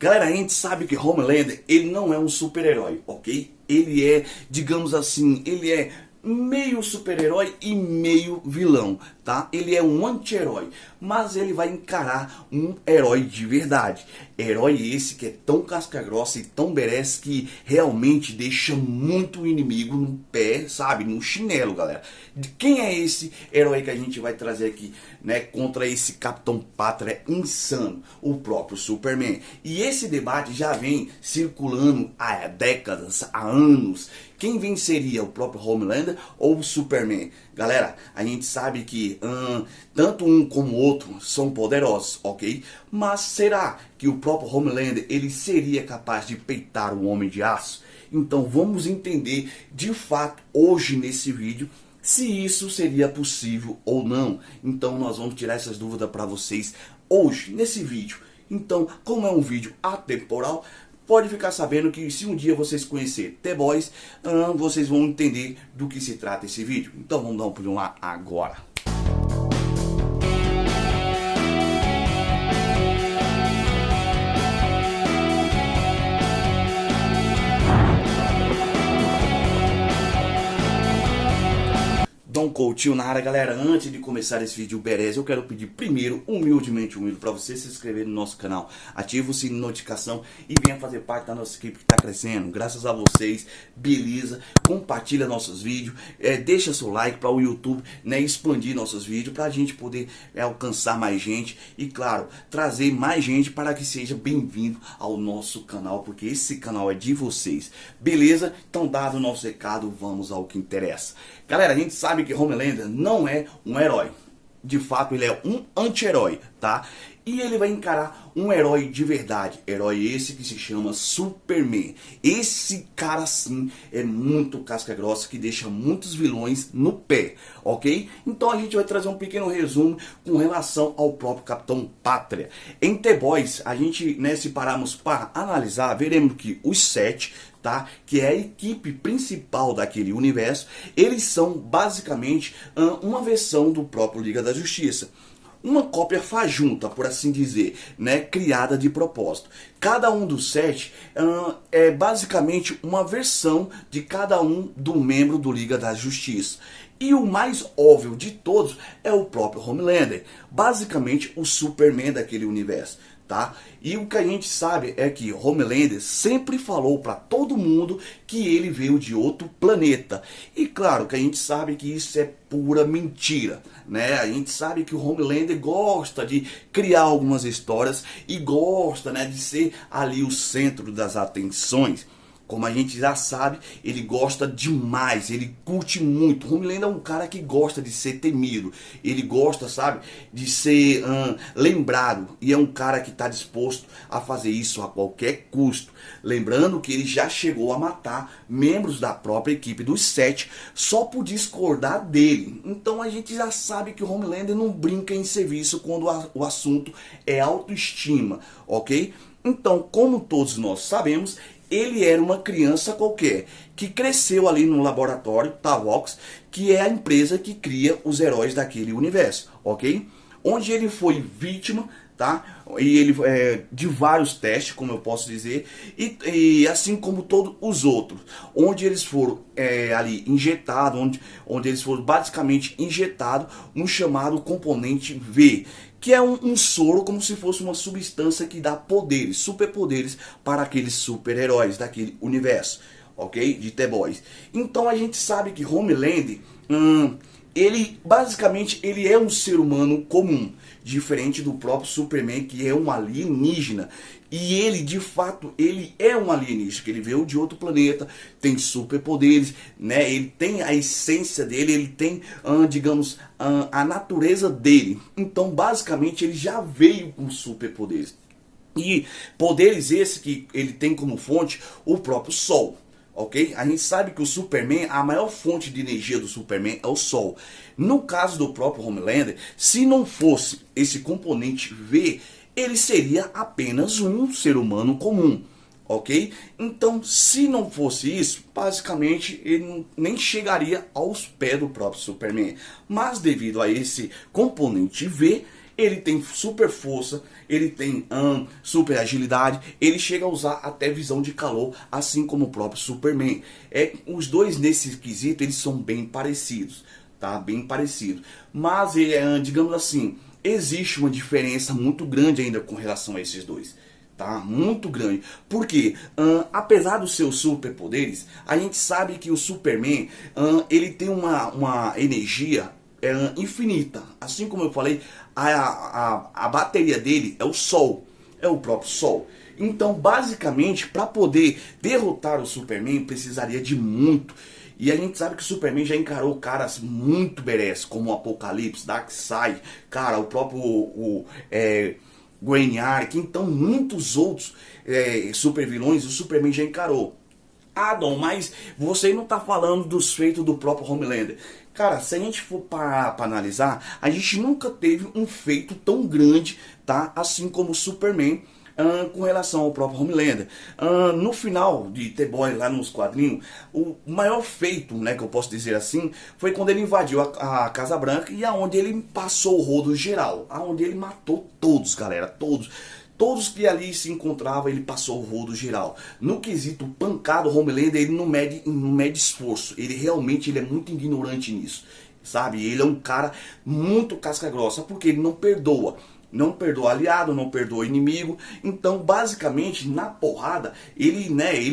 Galera, a gente sabe que Homelander, ele não é um super-herói, ok? Ele é, digamos assim, ele é meio super-herói e meio vilão, tá? Ele é um anti-herói, mas ele vai encarar um herói de verdade. Herói esse que é tão casca-grossa e tão badass que realmente deixa muito inimigo no pé, sabe? No chinelo, galera. De quem é esse herói que a gente vai trazer aqui, né? Contra esse Capitão Pátria insano, o próprio Superman. E esse debate já vem circulando há décadas, há anos. Quem venceria, o próprio Homelander ou o Superman? Galera, a gente sabe que tanto um como o outro são poderosos, ok? Mas será que o próprio Homelander ele seria capaz de peitar o Homem de Aço? Então vamos entender de fato hoje nesse vídeo se isso seria possível ou não. Então nós vamos tirar essas dúvidas para vocês hoje nesse vídeo. Então, como é um vídeo atemporal, pode ficar sabendo que se um dia vocês conhecerem The Boys, vocês vão entender do que se trata esse vídeo. Então vamos dar um pulinho lá agora. Dom Coutinho na área, galera. Antes de começar esse vídeo beleza, eu quero pedir primeiro, humildemente humilde, para você se inscrever no nosso canal, ativa o sininho de notificação e venha fazer parte da nossa equipe que está crescendo, graças a vocês, beleza? Compartilha nossos vídeos, deixa seu like para o YouTube, né, expandir nossos vídeos, para a gente poder alcançar mais gente e, claro, trazer mais gente para que seja bem-vindo ao nosso canal, porque esse canal é de vocês, beleza? Então, dado o nosso recado, vamos ao que interessa. Galera, a gente sabe que Homelander não é um herói. De fato, ele é um anti-herói, tá? E ele vai encarar um herói de verdade. Herói esse que se chama Superman. Esse cara, sim, é muito casca-grossa, que deixa muitos vilões no pé, ok? Então a gente vai trazer um pequeno resumo com relação ao próprio Capitão Pátria. Em The Boys, a gente, né, se pararmos para analisar, veremos que os 7... tá? Que é a equipe principal daquele universo, eles são basicamente uma versão do próprio Liga da Justiça. Uma cópia fajuta, por assim dizer, né, criada de propósito. Cada um dos 7 é basicamente uma versão de cada um do membro do Liga da Justiça. E o mais óbvio de todos é o próprio Homelander, basicamente o Superman daquele universo. Tá? E o que a gente sabe é que Homelander sempre falou para todo mundo que ele veio de outro planeta. E claro que a gente sabe que isso é pura mentira, né? A gente sabe que o Homelander gosta de criar algumas histórias e gosta, né, de ser ali o centro das atenções. Como a gente já sabe, ele gosta demais, ele curte muito. Homelander é um cara que gosta de ser temido. Ele gosta, sabe, de ser lembrado. E é um cara que está disposto a fazer isso a qualquer custo. Lembrando que ele já chegou a matar membros da própria equipe dos 7 só por discordar dele. Então a gente já sabe que o Homelander não brinca em serviço quando o assunto é autoestima, ok? Então, como todos nós sabemos, ele era uma criança qualquer, que cresceu ali no laboratório Tavox, que é a empresa que cria os heróis daquele universo, ok? Onde ele foi vítima, tá? E ele de vários testes, como eu posso dizer, e assim como todos os outros, onde eles foram ali injetados, onde eles foram basicamente injetados no chamado componente V, que é um soro, como se fosse uma substância que dá poderes, superpoderes para aqueles super-heróis daquele universo, ok? De The Boys. Então a gente sabe que Homelander, ele basicamente ele é um ser humano comum, diferente do próprio Superman, que é um alienígena. E ele, de fato, ele é um alienígena, que ele veio de outro planeta, tem superpoderes, né? Ele tem a essência dele, ele tem, digamos, a natureza dele. Então, basicamente, ele já veio com superpoderes. E poderes esses que ele tem como fonte o próprio Sol. Ok? A gente sabe que o Superman, a maior fonte de energia do Superman é o Sol. No caso do próprio Homelander, se não fosse esse componente V, ele seria apenas um ser humano comum, ok? Então, se não fosse isso, basicamente ele nem chegaria aos pés do próprio Superman. Mas devido a esse componente V, ele tem super força, ele tem super agilidade, ele chega a usar até visão de calor, assim como o próprio Superman. Os dois nesse quesito, eles são bem parecidos, tá? Bem parecidos. Mas, digamos assim, existe uma diferença muito grande ainda com relação a esses dois. Tá? Muito grande. Porque, apesar dos seus superpoderes, a gente sabe que o Superman, ele tem uma energia infinita. Assim como eu falei, a bateria dele é o Sol. É o próprio Sol. Então, basicamente, para poder derrotar o Superman, precisaria de muito. E a gente sabe que o Superman já encarou caras muito badass, como o Apocalipse, Darkseid, cara, o próprio Brainiac, então muitos outros super vilões o Superman já encarou. Ah, Dom, mas você não tá falando dos feitos do próprio Homelander. Cara, se a gente for para analisar, a gente nunca teve um feito tão grande, tá? Assim como o Superman, com relação ao próprio Homelander. No final de The Boy, lá nos quadrinhos, o maior feito, né, que eu posso dizer assim, foi quando ele invadiu a Casa Branca e aonde ele passou o rodo geral, aonde ele matou todos, galera, todos que ali se encontravam, ele passou o rodo geral. No quesito pancado, o Homelander, ele não mede esforço, ele realmente é muito ignorante nisso, sabe? Ele é um cara muito casca grossa, porque ele não perdoa. Não perdoa aliado, não perdoa inimigo. Então, basicamente, na porrada, ele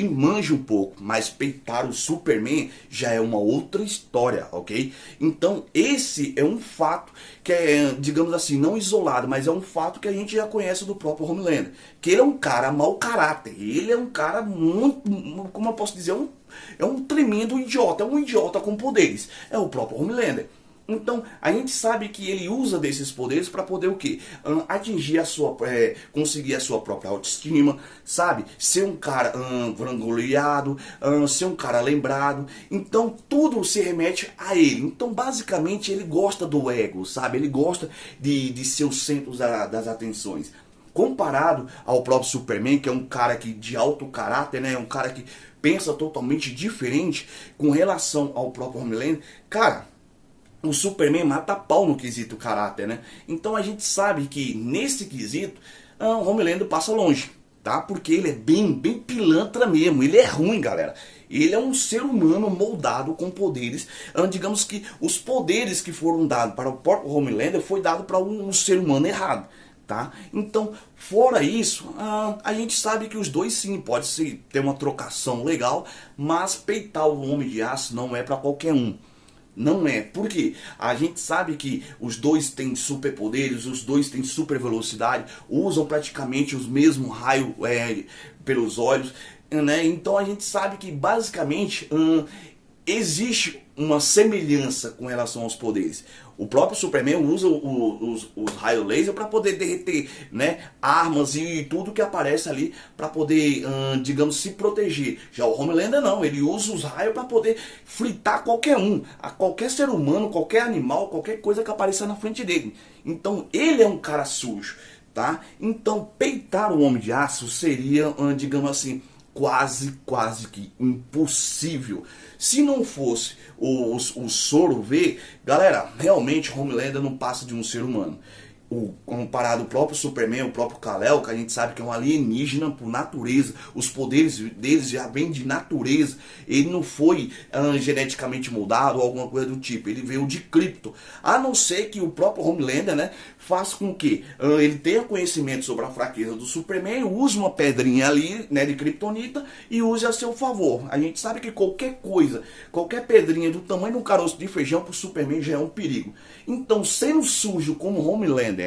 manja um pouco. Mas peitar o Superman já é uma outra história, ok? Então, esse é um fato que é, digamos assim, não isolado, mas é um fato que a gente já conhece do próprio Homelander. Que ele é um cara mau caráter. Ele é um cara muito, como eu posso dizer, é um tremendo idiota. É um idiota com poderes. É o próprio Homelander. Então, a gente sabe que ele usa desses poderes para poder o quê? Atingir conseguir a sua própria autoestima, sabe? Ser um cara vangloriado, ser um cara lembrado. Então, tudo se remete a ele. Então, basicamente, ele gosta do ego, sabe? Ele gosta de ser o centro das atenções. Comparado ao próprio Superman, que é um cara de alto caráter, né? Um cara que pensa totalmente diferente com relação ao próprio Homelander. Cara, o Superman mata pau no quesito caráter, né? Então a gente sabe que nesse quesito o Homelander passa longe, tá? Porque ele é bem pilantra mesmo, ele é ruim, galera. Ele é um ser humano moldado com poderes. Digamos que os poderes que foram dados para o próprio Homelander foi dado para um ser humano errado, tá? Então, fora isso, a gente sabe que os dois sim, pode ter uma trocação legal, mas peitar o Homem de Aço não é para qualquer um. Não é, porque a gente sabe que os dois têm superpoderes, os dois têm super velocidade, usam praticamente os mesmos raios pelos olhos, né? Então a gente sabe que basicamente existe uma semelhança com relação aos poderes. O próprio Superman usa os raios laser para poder derreter, né, armas e tudo que aparece ali para poder, digamos, se proteger. Já o Homelander não, ele usa os raios para poder fritar qualquer qualquer ser humano, qualquer animal, qualquer coisa que apareça na frente dele. Então ele é um cara sujo, tá? Então peitar o Homem de Aço seria, digamos assim, quase que impossível. Se não fosse o Soro V, galera, realmente Homelander não passa de um ser humano. Comparado ao próprio Superman, o próprio Kal-El, que a gente sabe que é um alienígena por natureza, os poderes deles já vêm de natureza, ele não foi geneticamente moldado ou alguma coisa do tipo, ele veio de Krypton, a não ser que o próprio Homelander, né, faça com que ele tenha conhecimento sobre a fraqueza do Superman, use uma pedrinha ali, né, de Kryptonita e use a seu favor. A gente sabe que qualquer coisa, qualquer pedrinha do tamanho de um caroço de feijão para o Superman já é um perigo. Então, sendo sujo como Homelander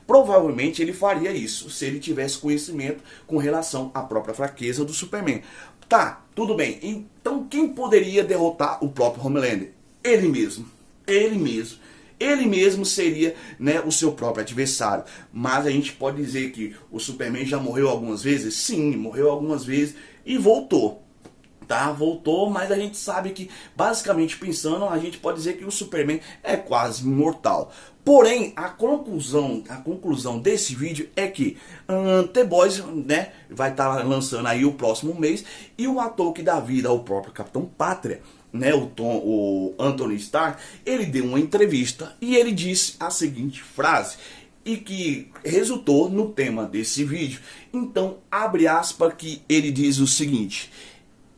provavelmente ele faria isso se ele tivesse conhecimento com relação à própria fraqueza do Superman. Tá, tudo bem. Então quem poderia derrotar o próprio Homelander? Ele mesmo. Ele mesmo seria, né, o seu próprio adversário. Mas a gente pode dizer que o Superman já morreu algumas vezes? Sim, morreu algumas vezes e voltou. Tá, voltou, mas a gente sabe que, basicamente pensando, a gente pode dizer que o Superman é quase imortal. Porém, a conclusão desse vídeo é que The Boys, né, vai estar lançando aí o próximo mês, e o ator que dá vida ao próprio Capitão Pátria, né, o Anthony Starr, ele deu uma entrevista e ele disse a seguinte frase: e que resultou no tema desse vídeo. Então, abre aspas que ele diz o seguinte: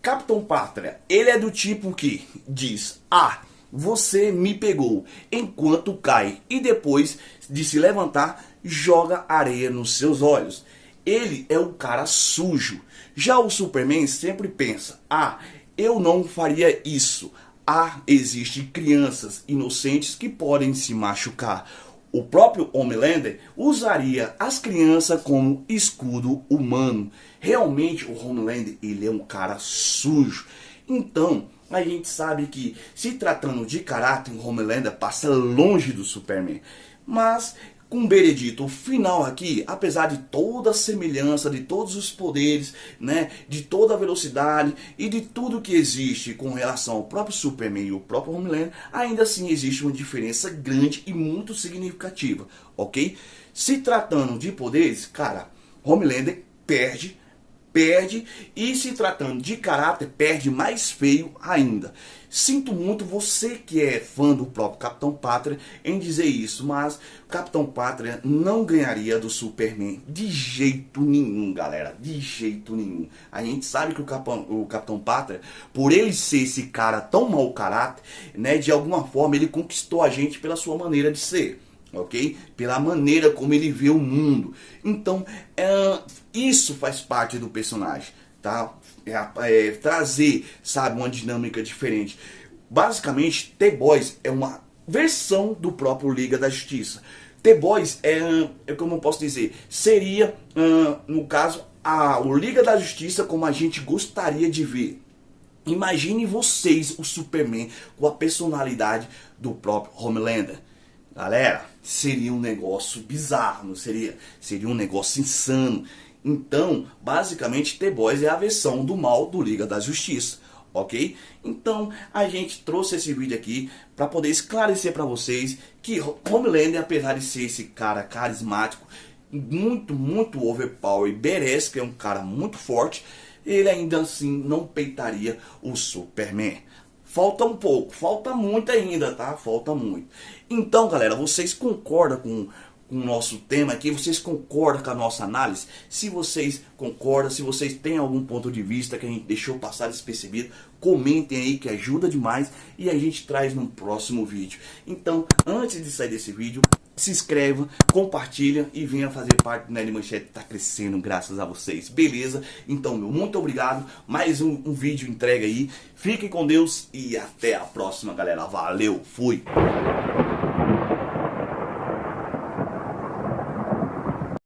Capitão Pátria, ele é do tipo que diz: ah, você me pegou enquanto cai, e depois de se levantar, joga areia nos seus olhos. Ele é um cara sujo. Já o Superman sempre pensa: ah, eu não faria isso. Ah, existem crianças inocentes que podem se machucar. O próprio Homelander usaria as crianças como escudo humano. Realmente o Homelander, ele é um cara sujo. Então, a gente sabe que, se tratando de caráter, o Homelander passa longe do Superman. Mas, com o veredito final aqui, apesar de toda a semelhança, de todos os poderes, né, de toda a velocidade e de tudo que existe com relação ao próprio Superman e o próprio Homelander, ainda assim existe uma diferença grande e muito significativa, ok? Se tratando de poderes, cara, Homelander perde, e se tratando de caráter, perde mais feio ainda. Sinto muito você que é fã do próprio Capitão Pátria em dizer isso, mas o Capitão Pátria não ganharia do Superman de jeito nenhum, galera, de jeito nenhum. A gente sabe que o Capitão Pátria, por ele ser esse cara tão mau caráter, né, de alguma forma ele conquistou a gente pela sua maneira de ser. Ok? Pela maneira como ele vê o mundo. Então, isso faz parte do personagem, tá? Trazer, sabe, uma dinâmica diferente. Basicamente, The Boys é uma versão do próprio Liga da Justiça. The Boys como eu posso dizer, seria, no caso, o Liga da Justiça como a gente gostaria de ver. Imagine vocês o Superman com a personalidade do próprio Homelander. Galera, seria um negócio bizarro, não seria? Seria um negócio insano. Então, basicamente, The Boys é a versão do mal do Liga da Justiça, ok? Então, a gente trouxe esse vídeo aqui para poder esclarecer para vocês que Homelander, apesar de ser esse cara carismático, muito overpower, badass, que é um cara muito forte, ele ainda assim não peitaria o Superman. Falta um pouco, falta muito ainda, tá? Falta muito. Então, galera, vocês concordam com o nosso tema aqui? Vocês concordam com a nossa análise? Se vocês concordam, se vocês têm algum ponto de vista que a gente deixou passar despercebido, comentem aí que ajuda demais e a gente traz no próximo vídeo. Então, antes de sair desse vídeo, se inscreva, compartilha e venha fazer parte do Nerd Manchete, tá crescendo graças a vocês, beleza? Então, meu muito obrigado, mais um vídeo entregue aí, fiquem com Deus e até a próxima, galera, valeu, fui!